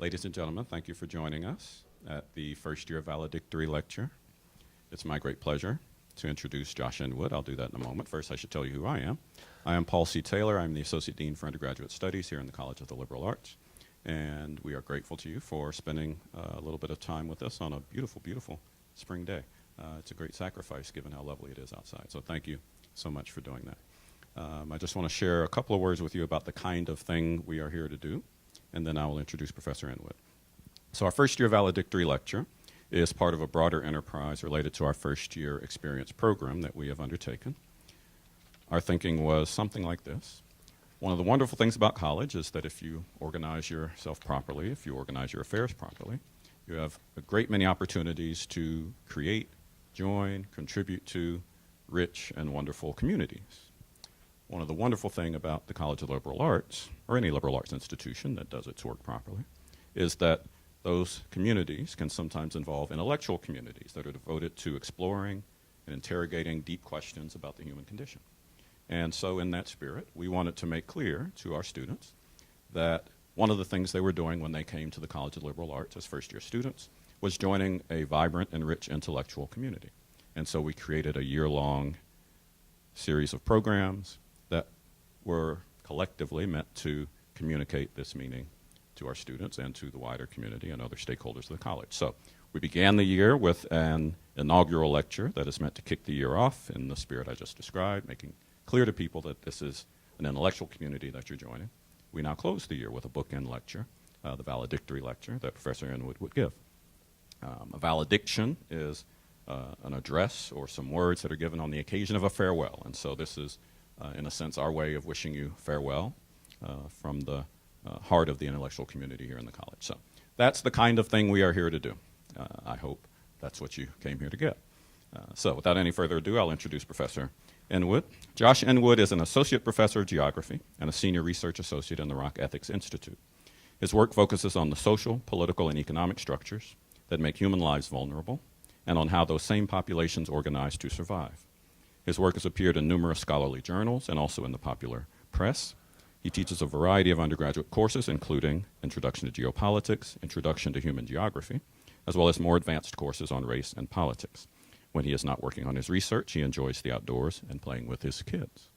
Ladies and gentlemen, thank you for joining us at the first year Valedictory lecture. It's my great pleasure to introduce Josh Inwood. I'll do that in a moment. First, I should tell you who I am. I am Paul C. Taylor. I'm the Associate Dean for Undergraduate Studies here in the College of the Liberal Arts. And we are grateful to you for spending a little bit of time with us on a beautiful, beautiful spring day. It's a great sacrifice given how lovely it is outside. So thank you so much for doing that. I just want to share a couple of words with you about the kind of thing we are here to do, and then I will introduce Professor Inwood. So our first year Valedictory lecture is part of a broader enterprise related to our first year experience program that we have undertaken. Our thinking was something like this. One of the wonderful things about college is that if you organize yourself properly, if you organize your affairs properly, you have a great many opportunities to create, join, contribute to rich and wonderful communities. One of the wonderful things about the College of Liberal Arts, or any liberal arts institution that does its work properly, is that those communities can sometimes involve intellectual communities that are devoted to exploring and interrogating deep questions about the human condition. And so in that spirit, we wanted to make clear to our students that one of the things they were doing when they came to the College of Liberal Arts as first-year students was joining a vibrant and rich intellectual community. And so we created a year-long series of programs that were collectively meant to communicate this meaning to our students and to the wider community and other stakeholders of the college. So we began the year with an inaugural lecture that is meant to kick the year off in the spirit I just described, making clear to people that this is an intellectual community that you're joining. We now close the year with a bookend lecture, the valedictory lecture that Professor Inwood would give. A valediction is an address or some words that are given on the occasion of a farewell. And so this is, in a sense, our way of wishing you farewell from the heart of the intellectual community here in the college. So that's the kind of thing we are here to do. I hope that's what you came here to get. So without any further ado, I'll introduce Professor Inwood. Josh Inwood is an associate professor of geography and a senior research associate in the Rock Ethics Institute. His work focuses on the social, political, and economic structures that make human lives vulnerable and on how those same populations organize to survive. His work has appeared in numerous scholarly journals and also in the popular press. He teaches a variety of undergraduate courses, including Introduction to Geopolitics, Introduction to Human Geography, as well as more advanced courses on race and politics. When he is not working on his research, he enjoys the outdoors and playing with his kids.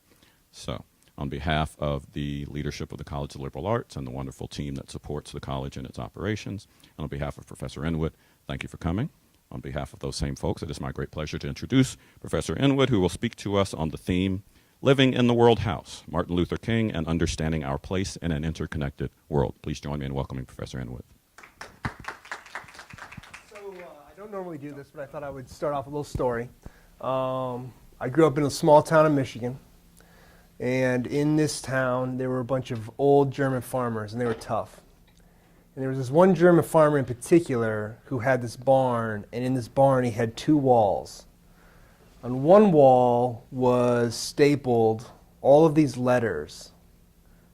So, on behalf of the leadership of the College of Liberal Arts and the wonderful team that supports the college and its operations, and on behalf of Professor Inwood, thank you for coming. On behalf of those same folks, it is my great pleasure to introduce Professor Inwood, who will speak to us on the theme, Living in the World House, Martin Luther King and Understanding Our Place in an Interconnected World. Please join me in welcoming Professor Inwood. I don't normally do this, but I thought I would start off with a little story. I grew up in a small town in Michigan, and in this town there were a bunch of old German farmers, and they were tough. And there was this one German farmer in particular who had this barn, and in this barn he had two walls. On one wall was stapled all of these letters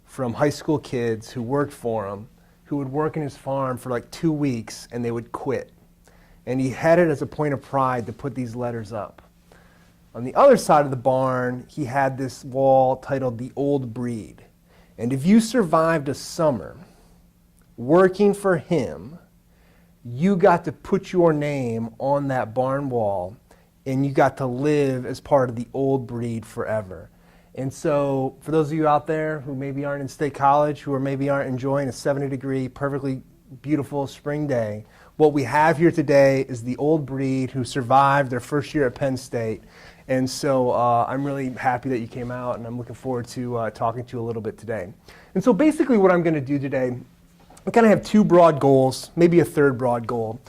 from high school kids who worked for him, who would work in his farm for like 2 weeks, and they would quit. And he had it as a point of pride to put these letters up. On the other side of the barn, he had this wall titled The Old Breed. And if you survived a summer working for him, you got to put your name on that barn wall, and you got to live as part of the old breed forever. And so for those of you out there who maybe aren't in State College, who maybe aren't enjoying a 70-degree, perfectly beautiful spring day, what we have here today is the old breed who survived their first year at Penn State. And so I'm really happy that you came out, and I'm looking forward to talking to you a little bit today. And so basically what I'm going to do today, I kind of have two broad goals, maybe a third broad goal.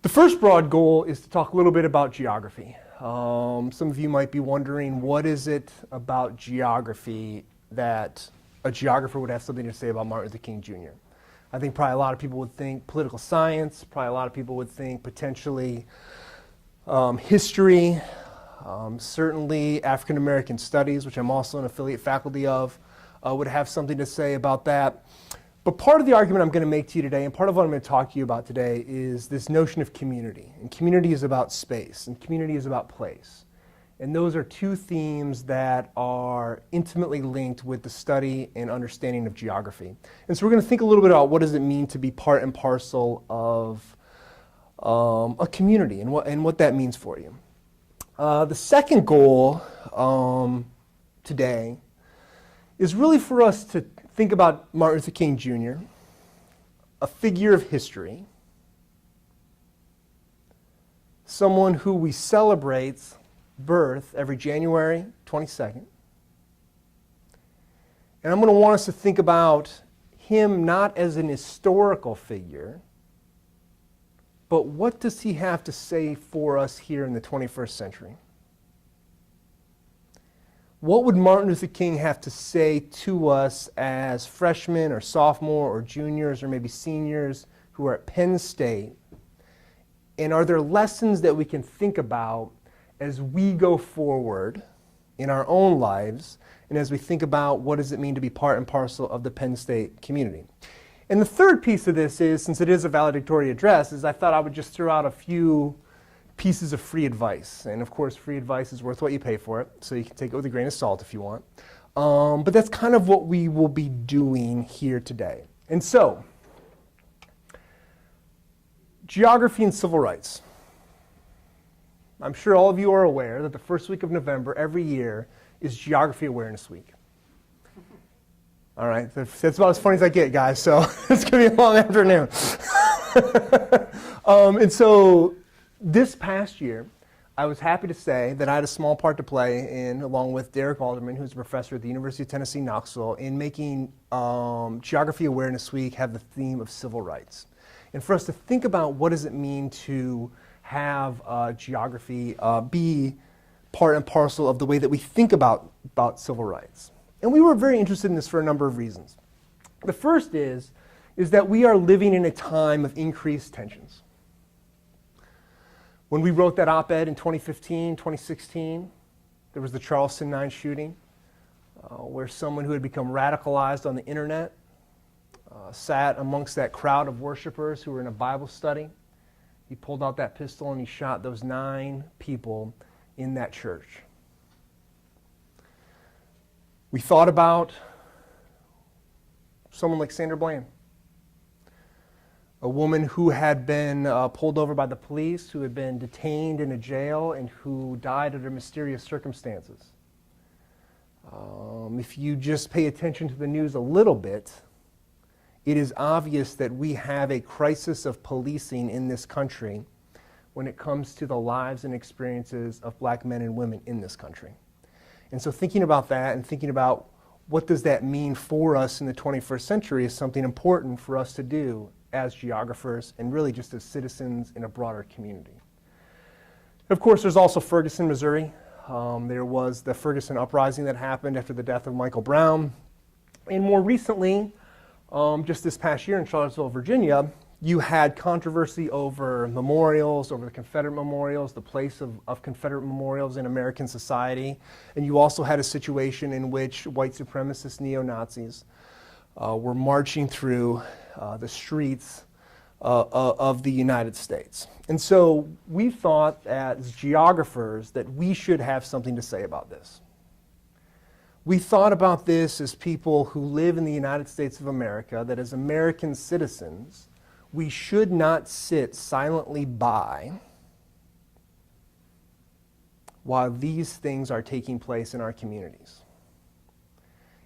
The first broad goal is to talk a little bit about geography. Some of you might be wondering, what is it about geography that a geographer would have something to say about Martin Luther King Jr.? I think probably a lot of people would think political science, probably a lot of people would think potentially history, certainly African American studies, which I'm also an affiliate faculty of, would have something to say about that. But part of the argument I'm going to make to you today, and part of what I'm going to talk to you about today, is this notion of community. And community is about space, and community is about place. And those are two themes that are intimately linked with the study and understanding of geography. And so we're going to think a little bit about what does it mean to be part and parcel of a community and what that means for you. The second goal today is really for us to think about Martin Luther King Jr., a figure of history, someone who we celebrate birth every January 22nd. And I'm going to want us to think about him not as an historical figure, but what does he have to say for us here in the 21st century? What would Martin Luther King have to say to us as freshmen or sophomore or juniors or maybe seniors who are at Penn State? And are there lessons that we can think about as we go forward in our own lives and as we think about what does it mean to be part and parcel of the Penn State community? And the third piece of this is, since it is a valedictory address, is I thought I would just throw out a few pieces of free advice. And of course, free advice is worth what you pay for it, so you can take it with a grain of salt if you want. But that's kind of what we will be doing here today. And so, geography and civil rights. I'm sure all of you are aware that the first week of November every year is Geography Awareness Week. All right, that's about as funny as I get, guys, so it's going to be a long afternoon. And so this past year, I was happy to say that I had a small part to play in, along with Derek Alderman, who's a professor at the University of Tennessee, Knoxville, in making Geography Awareness Week have the theme of civil rights. And for us to think about what does it mean to have geography be part and parcel of the way that we think about civil rights. And we were very interested in this for a number of reasons. The first is that we are living in a time of increased tensions. When we wrote that op-ed in 2015, 2016, there was the Charleston 9 shooting, where someone who had become radicalized on the internet sat amongst that crowd of worshipers who were in a Bible study. He pulled out that pistol and he shot those 9 people in that church. We thought about someone like Sandra Bland, a woman who had been pulled over by the police, who had been detained in a jail, and who died under mysterious circumstances. If you just pay attention to the news a little bit, it is obvious that we have a crisis of policing in this country when it comes to the lives and experiences of black men and women in this country. And so thinking about that and thinking about what does that mean for us in the 21st century is something important for us to do as geographers and really just as citizens in a broader community. Of course, there's also Ferguson, Missouri. There was the Ferguson uprising that happened after the death of Michael Brown. And more recently, just this past year in Charlottesville, Virginia, you had controversy over memorials, over the Confederate memorials, the place of Confederate memorials in American society. And you also had a situation in which white supremacist neo-Nazis were marching through the streets of the United States. And so we thought as geographers that we should have something to say about this. We thought about this as people who live in the United States of America, that as American citizens, we should not sit silently by while these things are taking place in our communities.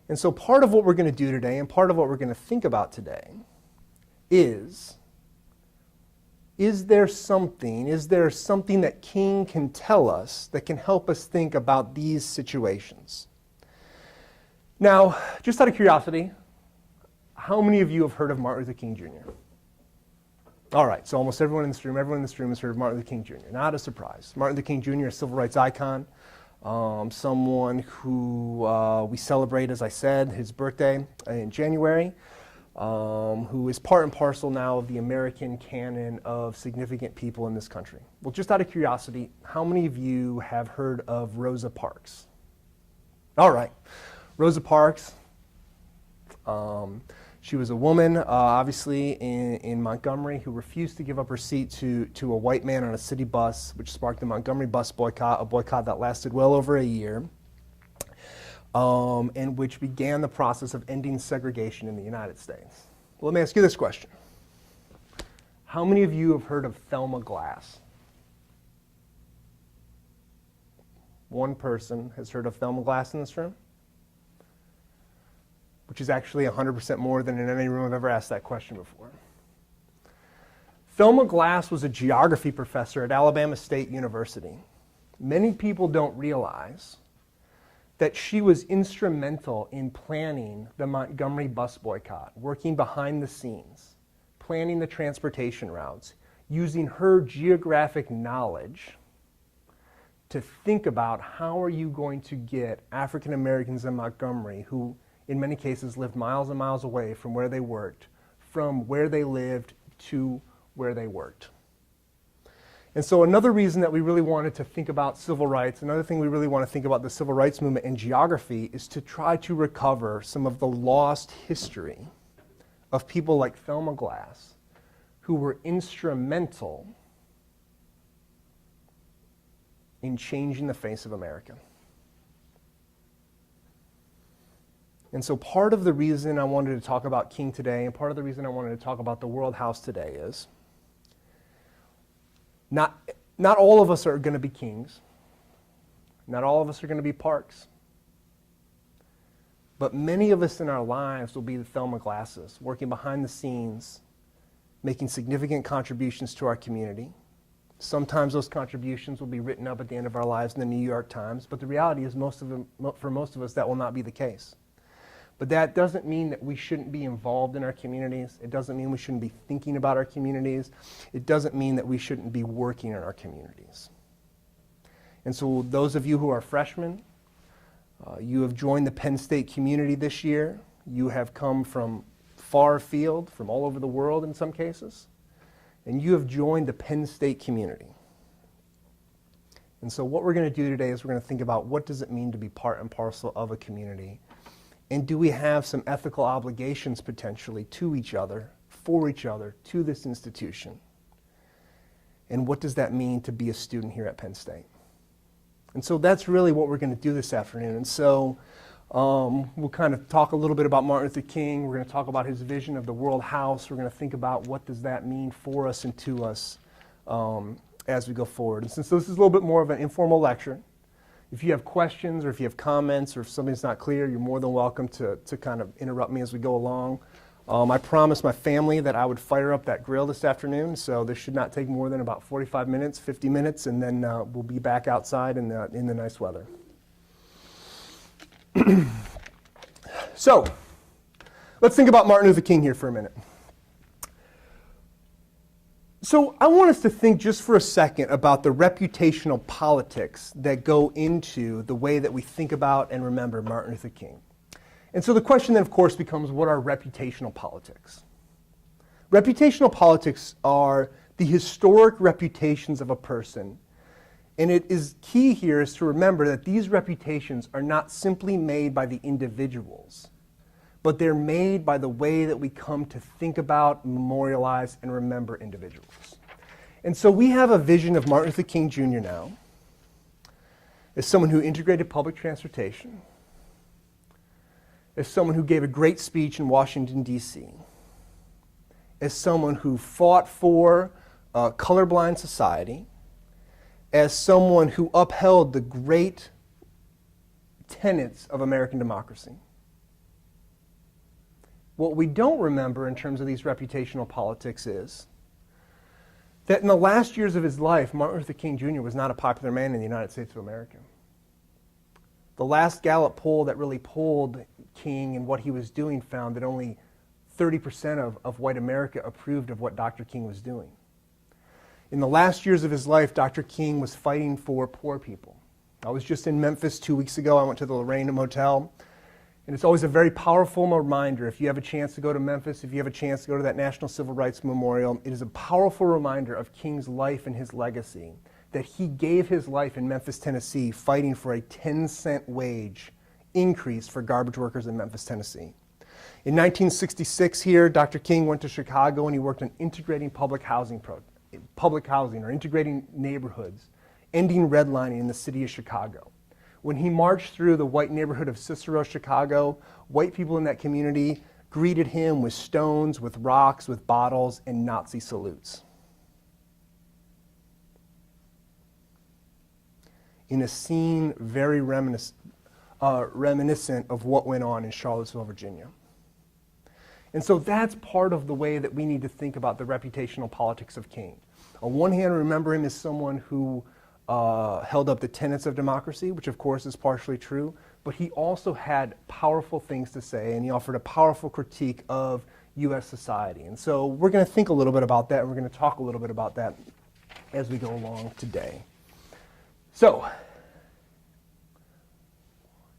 And so part of what we're going to do today and part of what we're going to think about today is there something that King can tell us that can help us think about these situations? Now, just out of curiosity, how many of you have heard of Martin Luther King Jr.? All right, so almost everyone in this room has heard of Martin Luther King Jr. Not a surprise. Martin Luther King Jr., a civil rights icon, someone who we celebrate, as I said, his birthday in January, who is part and parcel now of the American canon of significant people in this country. Well, just out of curiosity, how many of you have heard of Rosa Parks? All right. Rosa Parks, She was a woman, obviously, in Montgomery who refused to give up her seat to a white man on a city bus, which sparked the Montgomery bus boycott, a boycott that lasted well over a year, and which began the process of ending segregation in the United States. Well, let me ask you this question. How many of you have heard of Thelma Glass? One person has heard of Thelma Glass in this room, which is actually 100% more than in any room I've ever asked that question before. Thelma Glass was a geography professor at Alabama State University. Many people don't realize that she was instrumental in planning the Montgomery bus boycott, working behind the scenes, planning the transportation routes, using her geographic knowledge to think about how are you going to get African Americans in Montgomery, who in many cases lived miles and miles away from where they worked, from where they lived to where they worked. And so another reason that we really wanted to think about civil rights, another thing we really want to think about the civil rights movement and geography is to try to recover some of the lost history of people like Thelma Glass, who were instrumental in changing the face of America. And so part of the reason I wanted to talk about King today, and part of the reason I wanted to talk about the World House today is not all of us are going to be kings. Not all of us are going to be Parks. But many of us in our lives will be the Thelma Glasses, working behind the scenes, making significant contributions to our community. Sometimes those contributions will be written up at the end of our lives in the New York Times, but the reality is for most of us that will not be the case. But that doesn't mean that we shouldn't be involved in our communities. It doesn't mean we shouldn't be thinking about our communities. It doesn't mean that we shouldn't be working in our communities. And so those of you who are freshmen, you have joined the Penn State community this year. You have come from far afield, from all over the world in some cases, and you have joined the Penn State community. And so what we're going to do today is we're going to think about what does it mean to be part and parcel of a community. And do we have some ethical obligations potentially to each other, for each other, to this institution? And what does that mean to be a student here at Penn State? And so that's really what we're going to do this afternoon. And so we'll kind of talk a little bit about Martin Luther King. We're going to talk about his vision of the World House. We're going to think about what does that mean for us and to us as we go forward. And since this is a little bit more of an informal lecture, if you have questions or if you have comments or if something's not clear, you're more than welcome to kind of interrupt me as we go along. I promised my family that I would fire up that grill this afternoon, so this should not take more than about 45 minutes, 50 minutes, and then we'll be back outside in the nice weather. So, let's think about Martin Luther King here for a minute. So I want us to think just for a second about the reputational politics that go into the way that we think about and remember Martin Luther King. And so the question then, of course, becomes, what are reputational politics? Reputational politics are the historic reputations of a person. And it is key here is to remember that these reputations are not simply made by the individuals, but they're made by the way that we come to think about, memorialize, and remember individuals. And so we have a vision of Martin Luther King Jr. now as someone who integrated public transportation, as someone who gave a great speech in Washington, D.C., as someone who fought for a colorblind society, as someone who upheld the great tenets of American democracy. What we don't remember in terms of these reputational politics is that in the last years of his life, Martin Luther King Jr. was not a popular man in the United States of America. The last Gallup poll that really polled King and what he was doing found that only 30% of white America approved of what Dr. King was doing. In the last years of his life, Dr. King was fighting for poor people. I was just in Memphis 2 weeks ago. I went to the Lorraine Motel. And it's always a very powerful reminder. If you have a chance to go to Memphis, if you have a chance to go to that National Civil Rights Memorial, it is a powerful reminder of King's life and his legacy, that he gave his life in Memphis, Tennessee, fighting for a 10-cent wage increase for garbage workers in Memphis, Tennessee. In 1966 here, Dr. King went to Chicago and he worked on integrating public housing or integrating neighborhoods, ending redlining in the city of Chicago. When he marched through the white neighborhood of Cicero, Chicago, white people in that community greeted him with stones, with rocks, with bottles, and Nazi salutes. In a scene very reminiscent of what went on in Charlottesville, Virginia. And so that's part of the way that we need to think about the reputational politics of King. On one hand, remember him as someone who held up the tenets of democracy, which of course is partially true, but he also had powerful things to say, and he offered a powerful critique of U.S. society. And so we're going to think a little bit about that, and we're going to talk a little bit about that as we go along today. So,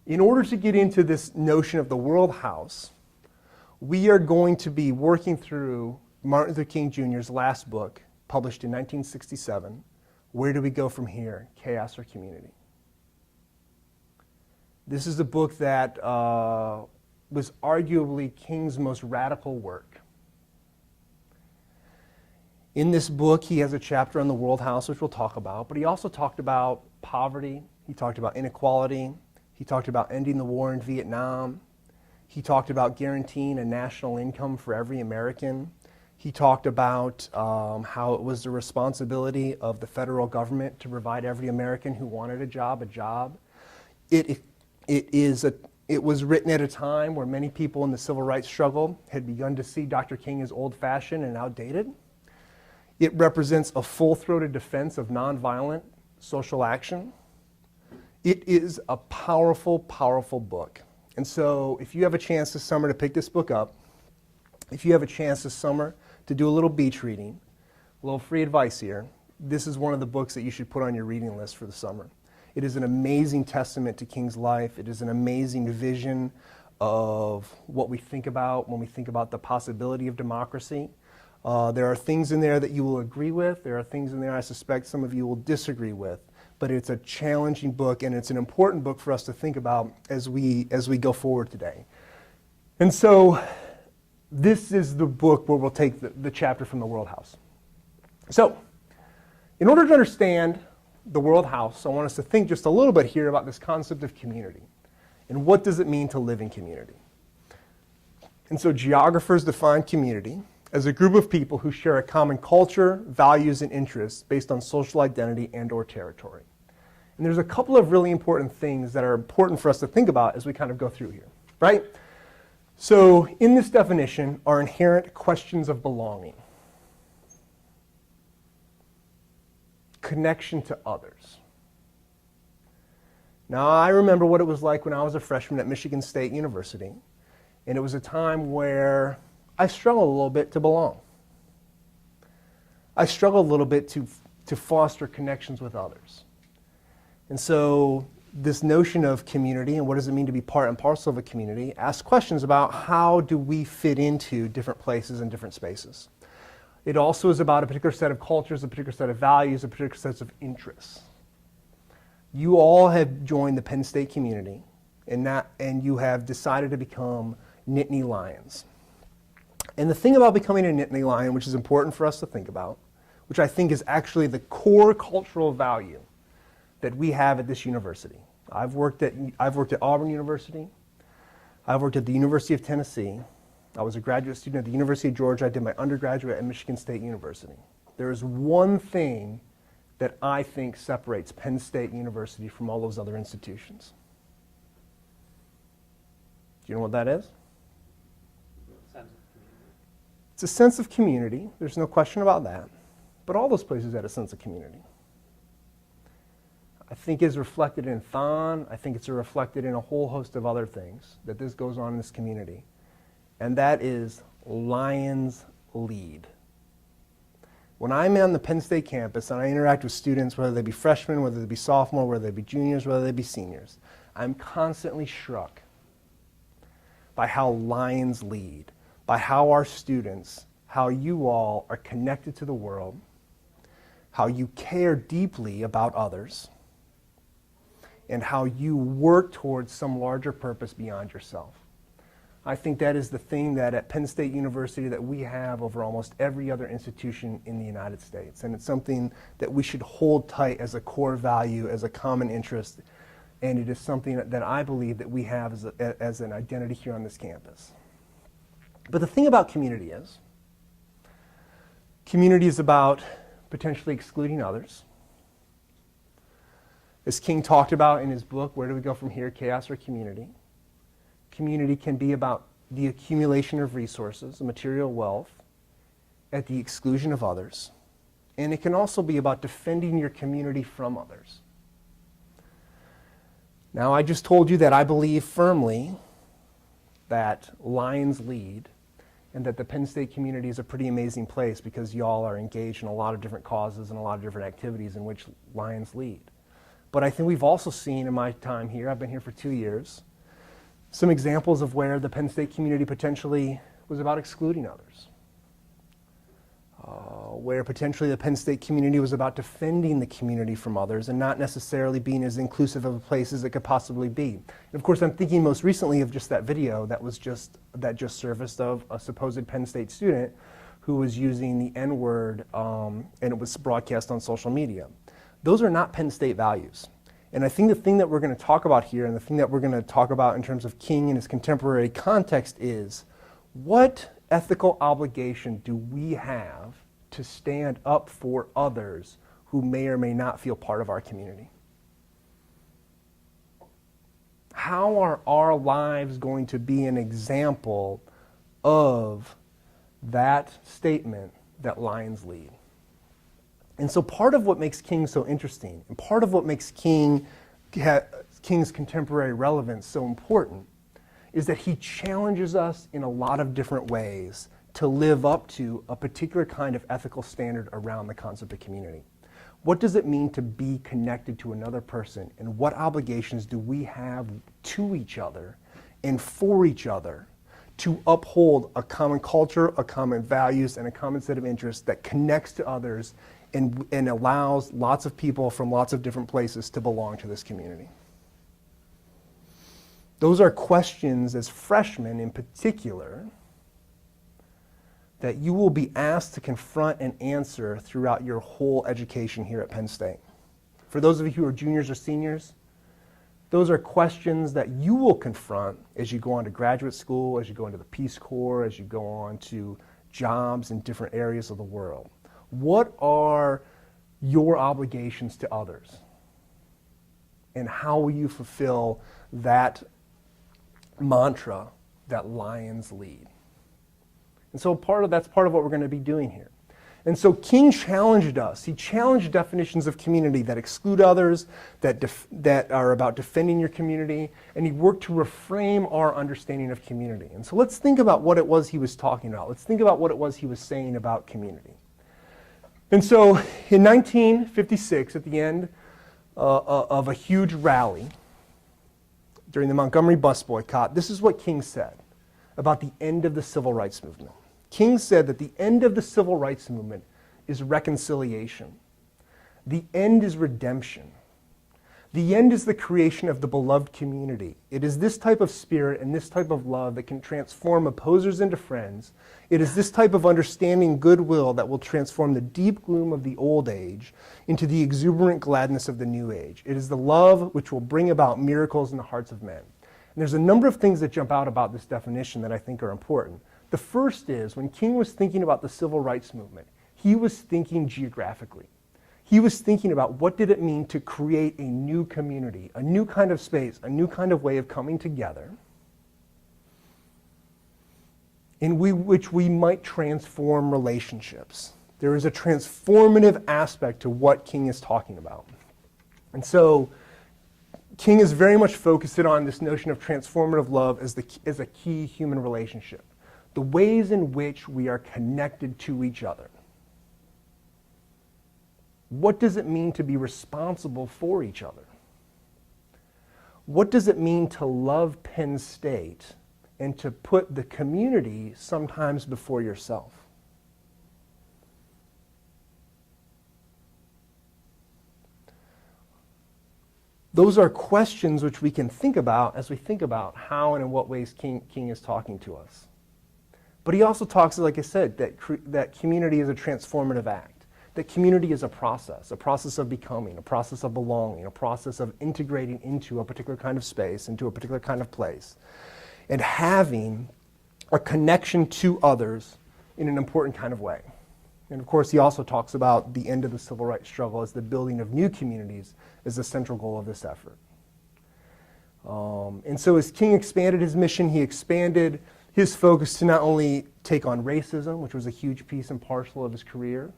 in order to get into this notion of the world house, we are going to be working through Martin Luther King Jr.'s last book, published in 1967, Where Do We Go From Here? Chaos or Community? This is a book that was arguably King's most radical work. In this book, he has a chapter on the world house, which we'll talk about, but he also talked about poverty, he talked about inequality, he talked about ending the war in Vietnam, he talked about guaranteeing a national income for every American. He talked about how it was the responsibility of the federal government to provide every American who wanted a job. It was written at a time where many people in the civil rights struggle had begun to see Dr. King as old-fashioned and outdated. It represents a full-throated defense of nonviolent social action. It is a powerful, powerful book. And so if you have a chance this summer to pick this book up, if you have a chance this summer to do a little beach reading, a little free advice here, this is one of the books that you should put on your reading list for the summer. It is an amazing testament to King's life. It is an amazing vision of what we think about when we think about the possibility of democracy. There are things in there that you will agree with. There are things in there I suspect some of you will disagree with. But it's a challenging book, and it's an important book for us to think about as we go forward today. And so this is the book where we'll take the chapter from the World House. So in order to understand the World House, I want us to think just a little bit here about this concept of community. And what does it mean to live in community? And so geographers define community as a group of people who share a common culture, values, and interests based on social identity and or territory. And there's a couple of really important things that are important for us to think about as we kind of go through here, right? So in this definition are inherent questions of belonging, connection to others. Now, I remember what it was like when I was a freshman at Michigan State University, and it was a time where I struggled a little bit to belong. I struggled a little bit to foster connections with others. And so this notion of community and what does it mean to be part and parcel of a community asks questions about how do we fit into different places and different spaces. It also is about a particular set of cultures, a particular set of values, a particular set of interests. You all have joined the Penn State community and you have decided to become Nittany Lions. And the thing about becoming a Nittany Lion, which is important for us to think about, which I think is actually the core cultural value that we have at this university. I've worked at Auburn University. I've worked at the University of Tennessee. I was a graduate student at the University of Georgia. I did my undergraduate at Michigan State University. There is one thing that I think separates Penn State University from all those other institutions. Do you know what that is? It's a sense of community. There's no question about that. But all those places had a sense of community. I think is reflected in Thon. I think it's reflected in a whole host of other things that this goes on in this community. And that is Lions lead. When I'm on the Penn State campus and I interact with students, whether they be freshmen, whether they be sophomore, whether they be juniors, whether they be seniors, I'm constantly struck by how Lions lead, by how our students, how you all are connected to the world, how you care deeply about others, and how you work towards some larger purpose beyond yourself. I think that is the thing that at Penn State University that we have over almost every other institution in the United States. And it's something that we should hold tight as a core value, as a common interest. And it is something that I believe that we have as an identity here on this campus. But the thing about community is about potentially excluding others. As King talked about in his book, Where Do We Go From Here, Chaos or Community? Community can be about the accumulation of resources, material wealth, at the exclusion of others. And it can also be about defending your community from others. Now, I just told you that I believe firmly that lions lead, and that the Penn State community is a pretty amazing place because y'all are engaged in a lot of different causes and a lot of different activities in which lions lead. But I think we've also seen in my time here, I've been here for 2 years, some examples of where the Penn State community potentially was about excluding others. Where potentially the Penn State community was about defending the community from others and not necessarily being as inclusive of a place as it could possibly be. And of course, I'm thinking most recently of just that video that just surfaced of a supposed Penn State student who was using the N-word, and it was broadcast on social media. Those are not Penn State values. And I think the thing that we're going to talk about here, and the thing that we're going to talk about in terms of King and his contemporary context, is what ethical obligation do we have to stand up for others who may or may not feel part of our community? How are our lives going to be an example of that statement that lions lead? And so part of what makes King so interesting, and part of what makes King's contemporary relevance so important, is that he challenges us in a lot of different ways to live up to a particular kind of ethical standard around the concept of community. What does it mean to be connected to another person, and what obligations do we have to each other and for each other to uphold a common culture, a common values, and a common set of interests that connects to others and allows lots of people from lots of different places to belong to this community? Those are questions, as freshmen in particular, that you will be asked to confront and answer throughout your whole education here at Penn State. For those of you who are juniors or seniors, those are questions that you will confront as you go on to graduate school, as you go into the Peace Corps, as you go on to jobs in different areas of the world. What are your obligations to others? And how will you fulfill that mantra that lions lead? And so that's part of what we're going to be doing here. And so King challenged us. He challenged definitions of community that exclude others, that are about defending your community, and he worked to reframe our understanding of community. And so let's think about what it was he was talking about. Let's think about what it was he was saying about community. And so in 1956, at the end of a huge rally during the Montgomery bus boycott, this is what King said about the end of the civil rights movement. King said that the end of the civil rights movement is reconciliation. The end is redemption. The end is the creation of the beloved community. It is this type of spirit and this type of love that can transform opposers into friends. It is this type of understanding goodwill that will transform the deep gloom of the old age into the exuberant gladness of the new age. It is the love which will bring about miracles in the hearts of men. And there's a number of things that jump out about this definition that I think are important. The first is, when King was thinking about the civil rights movement, he was thinking geographically. He was thinking about what did it mean to create a new community, a new kind of space, a new kind of way of coming together in which we might transform relationships. There is a transformative aspect to what King is talking about. And so King is very much focused on this notion of transformative love as a key human relationship. The ways in which we are connected to each other. What does it mean to be responsible for each other? What does it mean to love Penn State and to put the community sometimes before yourself? Those are questions which we can think about as we think about how and in what ways King is talking to us. But he also talks, like I said, that community is a transformative act, that community is a process of becoming, a process of belonging, a process of integrating into a particular kind of space, into a particular kind of place, and having a connection to others in an important kind of way. And of course, he also talks about the end of the civil rights struggle as the building of new communities is the central goal of this effort. And so as King expanded his mission, he expanded his focus to not only take on racism, which was a huge piece and parcel of his career,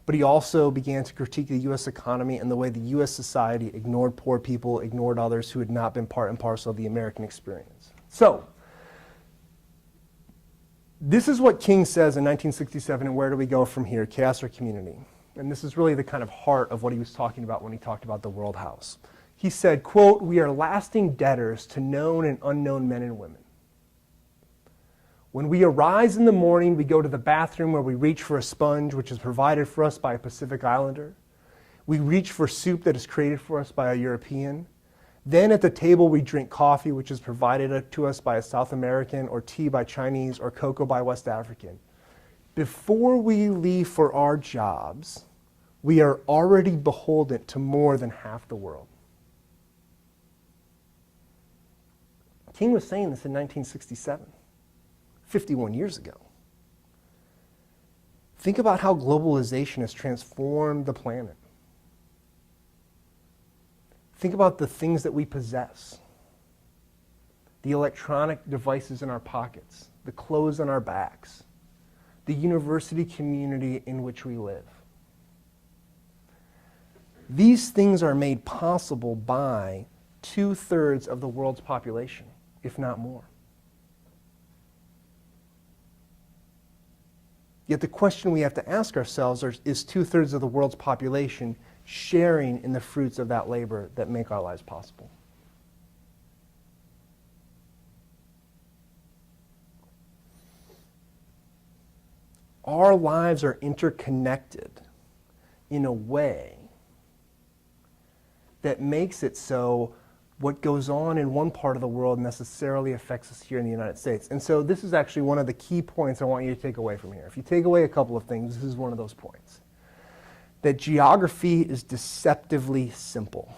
but he also began to critique the U.S. economy and the way the U.S. society ignored poor people, ignored others who had not been part and parcel of the American experience. So, this is what King says in 1967, and where do we go from here, chaos or community? And this is really the kind of heart of what he was talking about when he talked about the World House. He said, quote, "We are lasting debtors to known and unknown men and women. When we arise in the morning, we go to the bathroom where we reach for a sponge which is provided for us by a Pacific Islander. We reach for soup that is created for us by a European. Then at the table we drink coffee which is provided to us by a South American, or tea by Chinese, or cocoa by West African. Before we leave for our jobs, we are already beholden to more than half the world." King was saying this in 1967, 51 years ago. Think about how globalization has transformed the planet. Think about the things that we possess, the electronic devices in our pockets, the clothes on our backs, the university community in which we live. These things are made possible by 2/3 of the world's population, if not more. Yet the question we have to ask ourselves is 2/3 of the world's population sharing in the fruits of that labor that make our lives possible? Our lives are interconnected in a way that makes it so what goes on in one part of the world necessarily affects us here in the United States. And so this is actually one of the key points I want you to take away from here. If you take away a couple of things, this is one of those points. That geography is deceptively simple.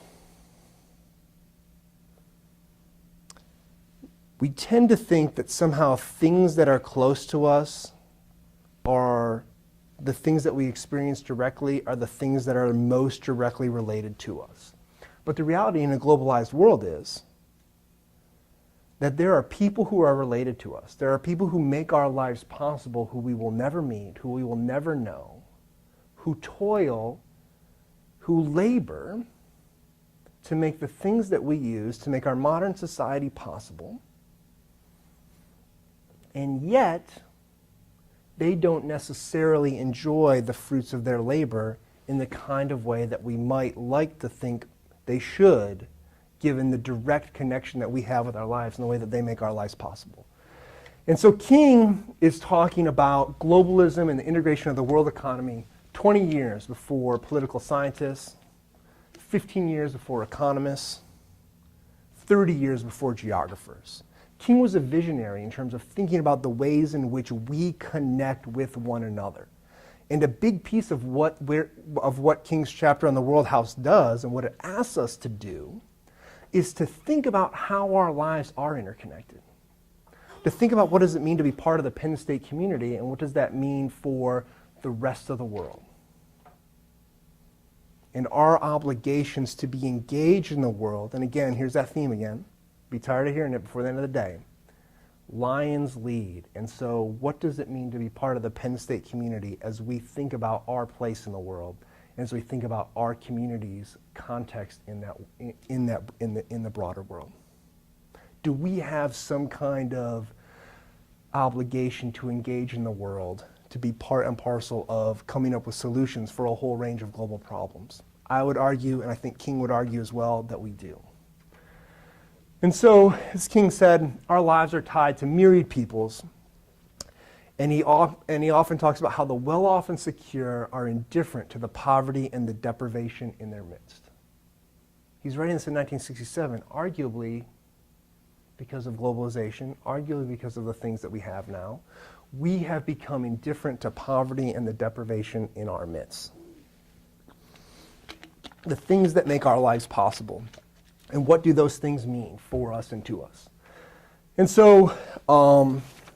We tend to think that somehow things that are close to us are the things that we experience directly, are the things that are most directly related to us. But the reality in a globalized world is that there are people who are related to us. There are people who make our lives possible who we will never meet, who we will never know, who toil, who labor to make the things that we use to make our modern society possible. And yet, they don't necessarily enjoy the fruits of their labor in the kind of way that we might like to think they should, given the direct connection that we have with our lives and the way that they make our lives possible. And so King is talking about globalism and the integration of the world economy 20 years before political scientists, 15 years before economists, 30 years before geographers. King was a visionary in terms of thinking about the ways in which we connect with one another. And a big piece of what King's chapter on the World House does and what it asks us to do is to think about how our lives are interconnected. To think about what does it mean to be part of the Penn State community and what does that mean for the rest of the world. And our obligations to be engaged in the world, and again, here's that theme again, be tired of hearing it before the end of the day. Lions lead. And so what does it mean to be part of the Penn State community as we think about our place in the world, and as we think about our community's context in the broader world? Do we have some kind of obligation to engage in the world, to be part and parcel of coming up with solutions for a whole range of global problems? I would argue, and I think King would argue as well, that we do. And so, as King said, our lives are tied to myriad peoples, and he often talks about how the well-off and secure are indifferent to the poverty and the deprivation in their midst. He's writing this in 1967, arguably because of globalization, arguably because of the things that we have now. We have become indifferent to poverty and the deprivation in our midst. The things that make our lives possible. And what do those things mean for us and to us? And so,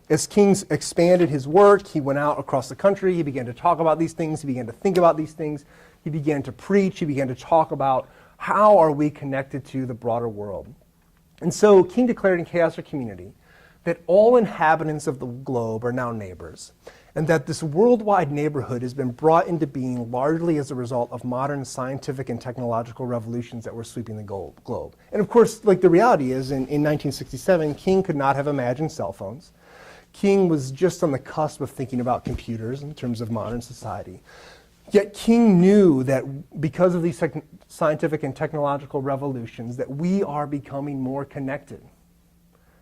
as King expanded his work, he went out across the country, he began to talk about these things, he began to think about these things, he began to preach, he began to talk about how are we connected to the broader world. And so King declared in Chaos or Community that all inhabitants of the globe are now neighbors, and that this worldwide neighborhood has been brought into being largely as a result of modern scientific and technological revolutions that were sweeping the globe. And of course, like the reality is, in 1967, King could not have imagined cell phones. King was just on the cusp of thinking about computers in terms of modern society. Yet King knew that because of these scientific and technological revolutions, that we are becoming more connected,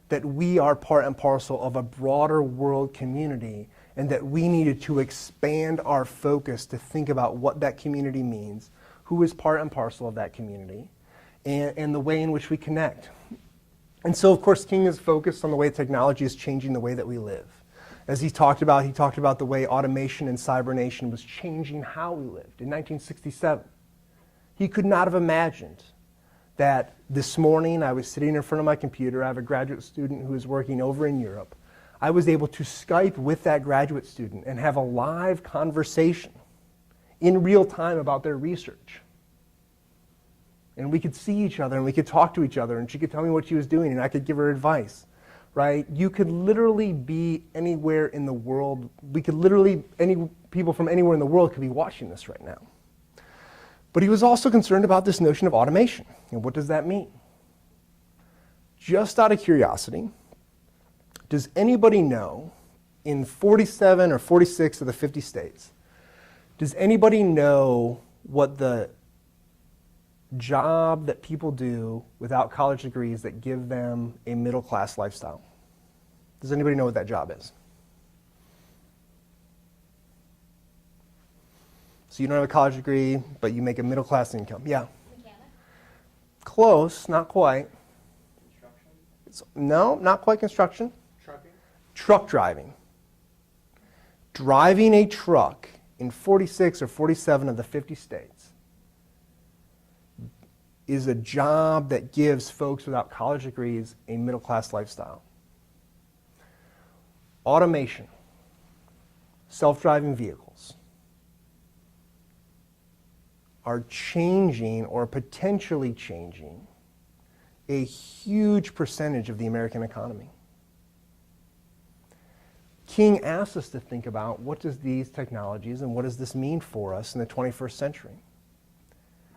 that we are part and parcel of a broader world community, and that we needed to expand our focus to think about what that community means, who is part and parcel of that community, and the way in which we connect. And so, of course, King is focused on the way technology is changing the way that we live. As he talked about the way automation and cybernation was changing how we lived. In 1967, he could not have imagined that this morning I was sitting in front of my computer. I have a graduate student who is working over in Europe. I was able to Skype with that graduate student and have a live conversation in real time about their research. And we could see each other and we could talk to each other, and she could tell me what she was doing and I could give her advice. Right? You could literally be anywhere in the world. Any people from anywhere in the world could be watching this right now. But he was also concerned about this notion of automation. And what does that mean? Just out of curiosity, does anybody know, in 47 or 46 of the 50 states, does anybody know what the job that people do without college degrees that give them a middle-class lifestyle? Does anybody know what that job is? So you don't have a college degree, but you make a middle-class income. Yeah? Mechanic? Close, not quite. Construction? No, not quite construction. Trucking? Truck driving. Driving a truck in 46 or 47 of the 50 states is a job that gives folks without college degrees a middle-class lifestyle. Automation, self-driving vehicles are changing or potentially changing a huge percentage of the American economy. King asks us to think about what does these technologies and what does this mean for us in the 21st century?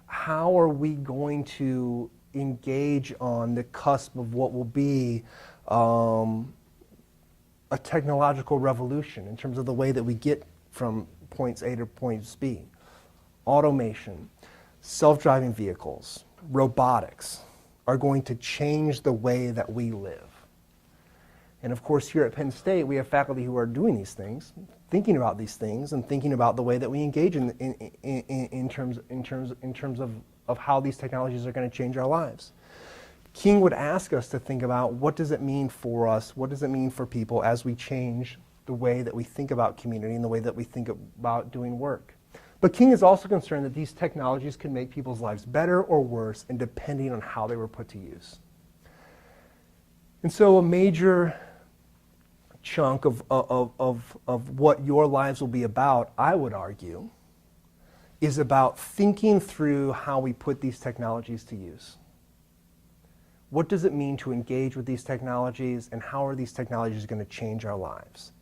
How are we going to engage on the cusp of what will be a technological revolution in terms of the way that we get from points A to points B? Automation, self-driving vehicles, robotics are going to change the way that we live. And of course, here at Penn State, we have faculty who are doing these things, thinking about these things, and thinking about the way that we engage in terms of how these technologies are going to change our lives. King would ask us to think about what does it mean for us, what does it mean for people as we change the way that we think about community and the way that we think about doing work. But King is also concerned that these technologies can make people's lives better or worse, and depending on how they were put to use. And so a major chunk of what your lives will be about, I would argue, is about thinking through how we put these technologies to use. What does it mean to engage with these technologies, and how are these technologies going to change our lives?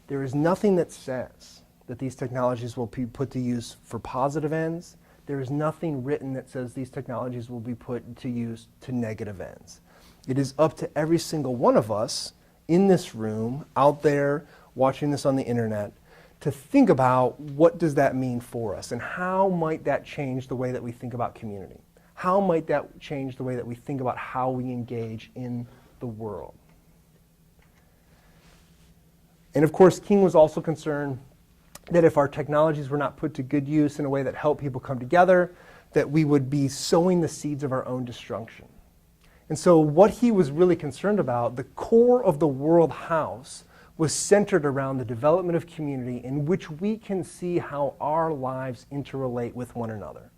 There is nothing that says that these technologies will be put to use for positive ends. There is nothing written that says these technologies will be put to use to negative ends. It is up to every single one of us in this room, out there, watching this on the internet, to think about what does that mean for us, and how might that change the way that we think about community? How might that change the way that we think about how we engage in the world? And of course, King was also concerned that if our technologies were not put to good use in a way that helped people come together, that we would be sowing the seeds of our own destruction. And so what he was really concerned about, the core of the World House, was centered around the development of community in which we can see how our lives interrelate with one another.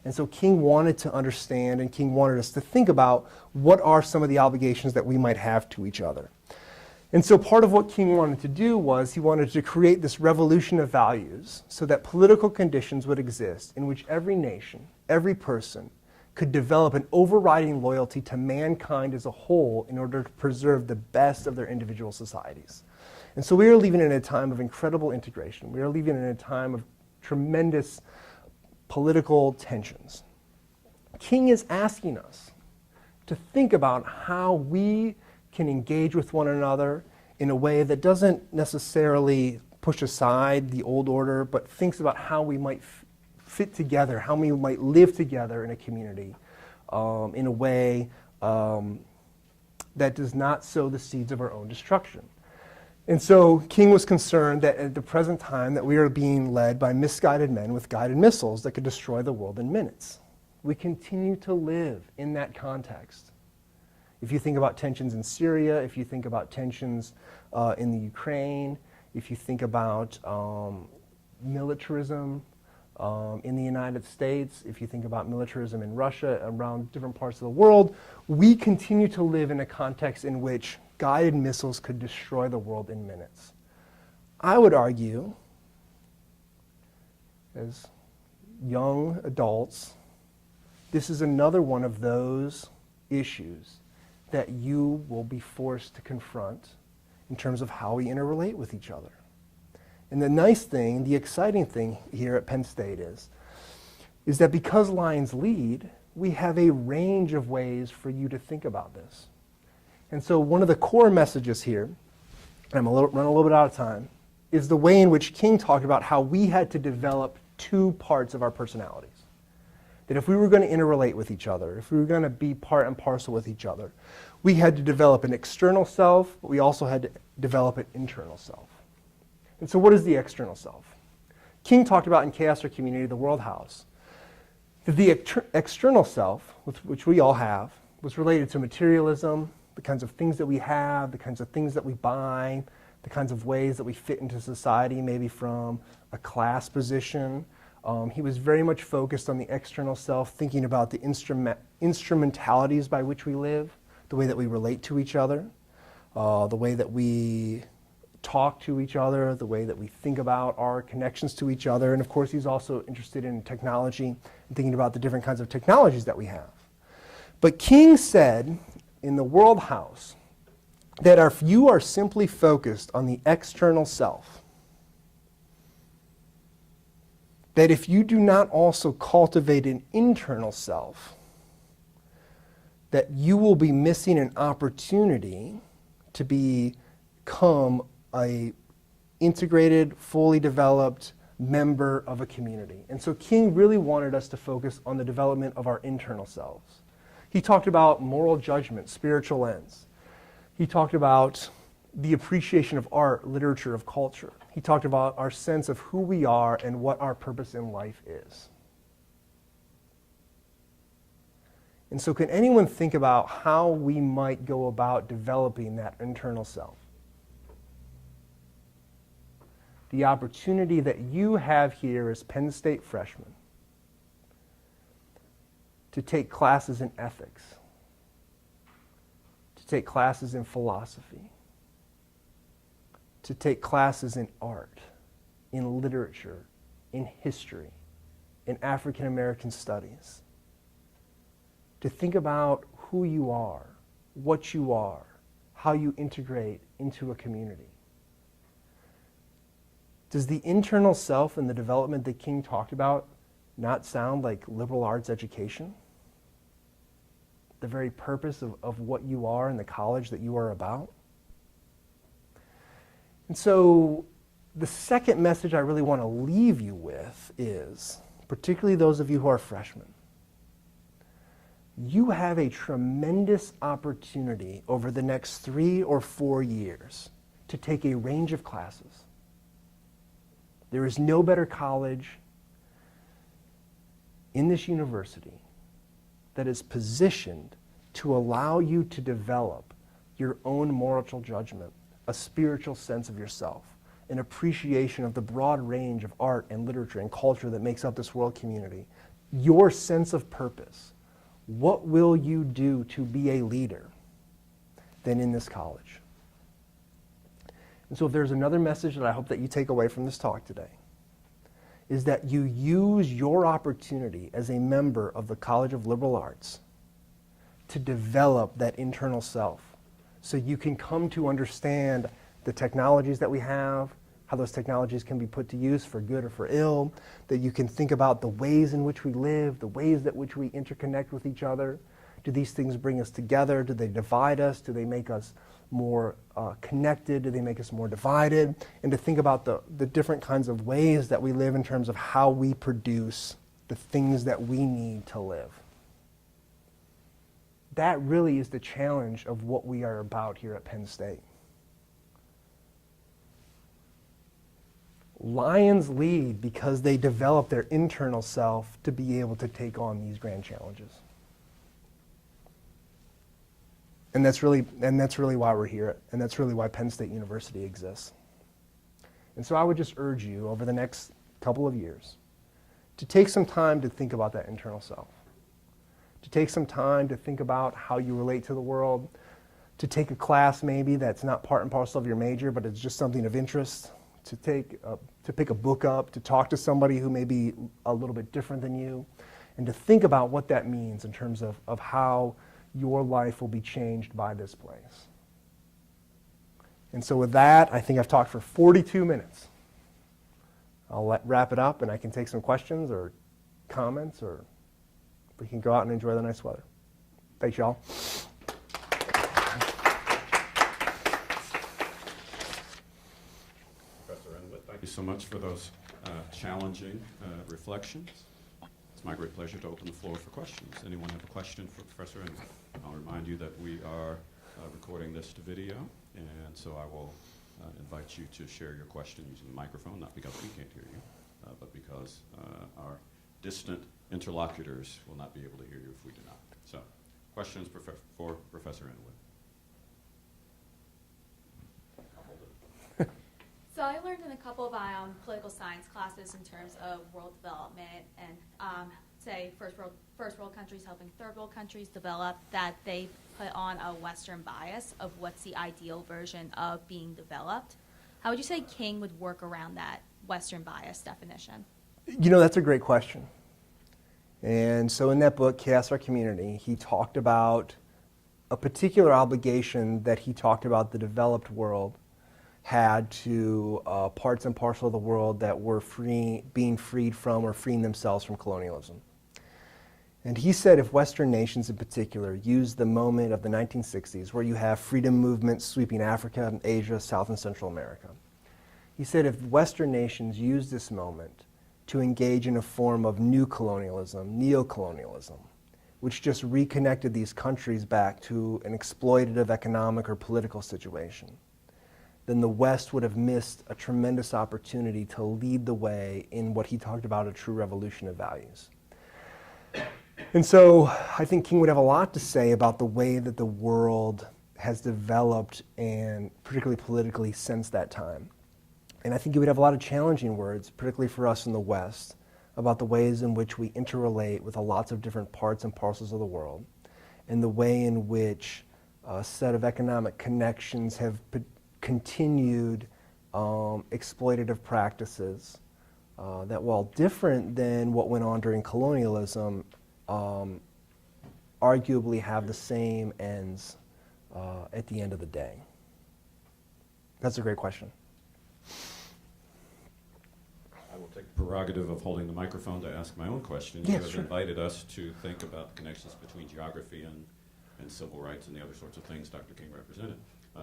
And so King wanted to understand, and King wanted us to think about what are some of the obligations that we might have to each other. And so part of what King wanted to do was he wanted to create this revolution of values so that political conditions would exist in which every nation, every person, could develop an overriding loyalty to mankind as a whole in order to preserve the best of their individual societies. And so we are living in a time of incredible integration. We are living in a time of tremendous political tensions. King is asking us to think about how we can engage with one another in a way that doesn't necessarily push aside the old order, but thinks about how we might fit together, how we might live together in a community in a way that does not sow the seeds of our own destruction. And so King was concerned that at the present time that we are being led by misguided men with guided missiles that could destroy the world in minutes. We continue to live in that context. If you think about tensions in Syria, if you think about tensions in the Ukraine, if you think about militarism in the United States, if you think about militarism in Russia, around different parts of the world, we continue to live in a context in which guided missiles could destroy the world in minutes. I would argue, as young adults, this is another one of those issues that you will be forced to confront in terms of how we interrelate with each other. And the nice thing, the exciting thing here at Penn State is that because Lions lead, we have a range of ways for you to think about this. And so one of the core messages here, and I'm running a little bit out of time, is the way in which King talked about how we had to develop two parts of our personalities. That if we were going to interrelate with each other, if we were going to be part and parcel with each other, we had to develop an external self, but we also had to develop an internal self. And so what is the external self? King talked about in Chaos or Community, the World House, that the external self, which we all have, was related to materialism, the kinds of things that we have, the kinds of things that we buy, the kinds of ways that we fit into society, maybe from a class position. He was very much focused on the external self, thinking about the instrumentalities by which we live, the way that we relate to each other, the way that we talk to each other, the way that we think about our connections to each other. And of course, he's also interested in technology and thinking about the different kinds of technologies that we have. But King said in the World House that if you are simply focused on the external self, that if you do not also cultivate an internal self, that you will be missing an opportunity to become a integrated, fully developed member of a community. And so King really wanted us to focus on the development of our internal selves. He talked about moral judgment, spiritual ends. He talked about the appreciation of art, literature, of culture. He talked about our sense of who we are and what our purpose in life is. And so can anyone think about how we might go about developing that internal self? The opportunity that you have here as Penn State freshmen to take classes in ethics, to take classes in philosophy, to take classes in art, in literature, in history, in African American studies, to think about who you are, what you are, how you integrate into a community. Does the internal self and the development that King talked about not sound like liberal arts education? The very purpose of what you are in the college that you are about? And so the second message I really want to leave you with is, particularly those of you who are freshmen, you have a tremendous opportunity over the next 3 or 4 years to take a range of classes. There is no better college in this university that is positioned to allow you to develop your own moral judgment, a spiritual sense of yourself, an appreciation of the broad range of art and literature and culture that makes up this world community, your sense of purpose. What will you do to be a leader then in this college? And so if there's another message that I hope that you take away from this talk today, is that you use your opportunity as a member of the College of Liberal Arts to develop that internal self so you can come to understand the technologies that we have, how those technologies can be put to use for good or for ill, that you can think about the ways in which we live, the ways in which we interconnect with each other. Do these things bring us together? Do they divide us? Do they make us more connected? Do they make us more divided? And to think about the different kinds of ways that we live in terms of how we produce the things that we need to live. That really is the challenge of what we are about here at Penn State. Lions lead because they develop their internal self to be able to take on these grand challenges. And that's really why we're here, and that's really why Penn State University exists. And so I would just urge you over the next couple of years to take some time to think about that internal self, to take some time to think about how you relate to the world, to take a class maybe that's not part and parcel of your major, but it's just something of interest, to pick a book up, to talk to somebody who may be a little bit different than you, and to think about what that means in terms of how your life will be changed by this place. And so with that, I think I've talked for 42 minutes. I'll wrap it up, and I can take some questions or comments, or we can go out and enjoy the nice weather. Thanks, y'all. Professor Inwood, thank you so much for those challenging reflections. It's my great pleasure to open the floor for questions. Anyone have a question for Professor Inwood? I'll remind you that we are recording this to video, and so I will invite you to share your question using the microphone, not because we can't hear you, but because our distant interlocutors will not be able to hear you if we do not. So, questions for Professor Inwood? I'll hold it. So I learned in a couple of political science classes in terms of world development and say first world countries helping third world countries develop, that they put on a Western bias of what's the ideal version of being developed. How would you say King would work around that Western bias definition? You know, that's a great question. And so in that book, Chaos Our Community, he talked about a particular obligation that he talked about the developed world had to parts and parcel of the world that were being freed from or freeing themselves from colonialism. And he said if Western nations in particular used the moment of the 1960s, where you have freedom movements sweeping Africa, Asia, South and Central America, he said if Western nations used this moment to engage in a form of new colonialism, neocolonialism, which just reconnected these countries back to an exploitative economic or political situation, then the West would have missed a tremendous opportunity to lead the way in what he talked about, a true revolution of values. And so I think King would have a lot to say about the way that the world has developed, and particularly politically, since that time. And I think he would have a lot of challenging words, particularly for us in the West, about the ways in which we interrelate with lots of different parts and parcels of the world, and the way in which a set of economic connections have continued exploitative practices that, while different than what went on during colonialism, arguably have the same ends at the end of the day. That's a great question. I will take the prerogative of holding the microphone to ask my own questions. Yes, You have sure. invited us to think about the connections between geography and civil rights and the other sorts of things Dr. King represented.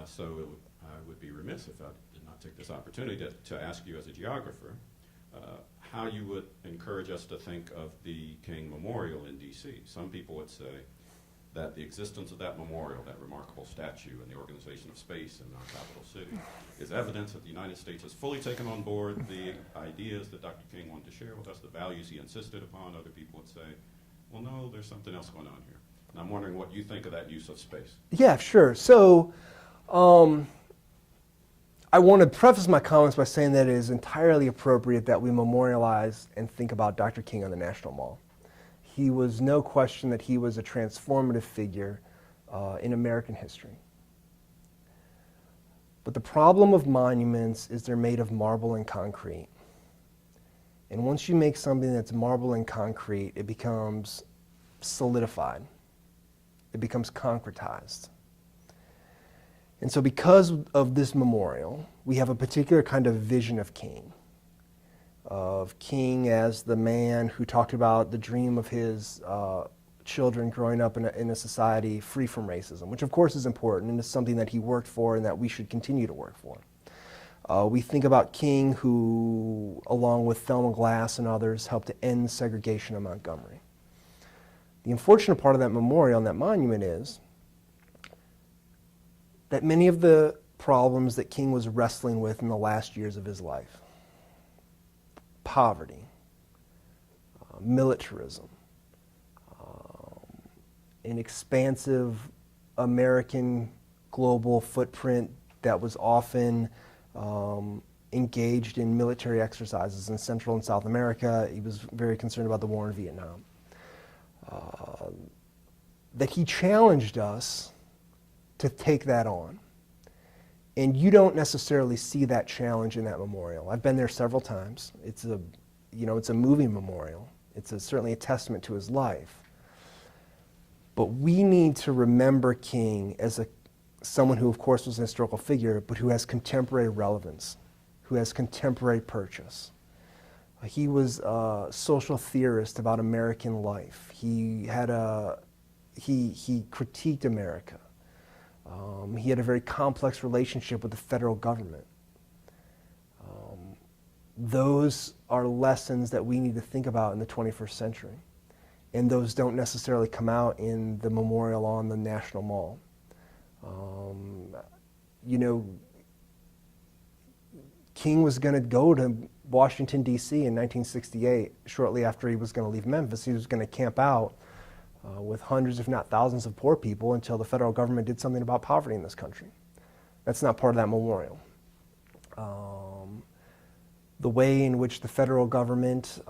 So I would be remiss if I did not take this opportunity to ask you as a geographer how you would encourage us to think of the King Memorial in D.C. Some people would say that the existence of that memorial, that remarkable statue, and the organization of space in our capital city is evidence that the United States has fully taken on board the ideas that Dr. King wanted to share with us, the values he insisted upon. Other people would say, well, no, there's something else going on here. And I'm wondering what you think of that use of space. Yeah, sure. So I want to preface my comments by saying that it is entirely appropriate that we memorialize and think about Dr. King on the National Mall. He was no question that he was a transformative figure in American history. But the problem of monuments is they're made of marble and concrete. And once you make something that's marble and concrete, it becomes solidified. It becomes concretized. And so because of this memorial, we have a particular kind of vision of King as the man who talked about the dream of his children growing up in a society free from racism, which of course is important and is something that he worked for and that we should continue to work for. We think about King who, along with Thelma Glass and others, helped to end segregation in Montgomery. The unfortunate part of that memorial and that monument is that many of the problems that King was wrestling with in the last years of his life, poverty, militarism, an expansive American global footprint that was often engaged in military exercises in Central and South America. He was very concerned about the war in Vietnam. That he challenged us to take that on. And you don't necessarily see that challenge in that memorial. I've been there several times. It's a moving memorial. It's certainly a testament to his life. But we need to remember King as someone who, of course, was an historical figure, but who has contemporary relevance, who has contemporary purchase. He was a social theorist about American life. He critiqued America. He had a very complex relationship with the federal government. Those are lessons that we need to think about in the 21st century. And those don't necessarily come out in the memorial on the National Mall. King was going to go to Washington, D.C. in 1968, shortly after he was going to leave Memphis. He was going to camp out with hundreds, if not thousands, of poor people until the federal government did something about poverty in this country. That's not part of that memorial. The way in which the federal government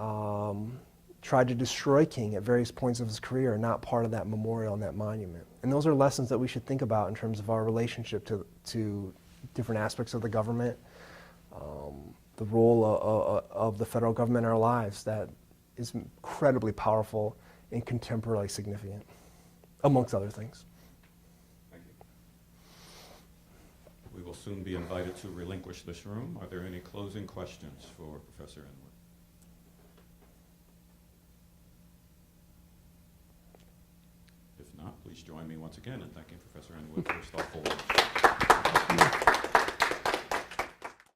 tried to destroy King at various points of his career are not part of that memorial and that monument. And those are lessons that we should think about in terms of our relationship to different aspects of the government, the role of the federal government in our lives that is incredibly powerful and contemporarily significant, amongst other things. Thank you. We will soon be invited to relinquish this room. Are there any closing questions for Professor Inwood? If not, please join me once again in thanking Professor Inwood for his thoughtful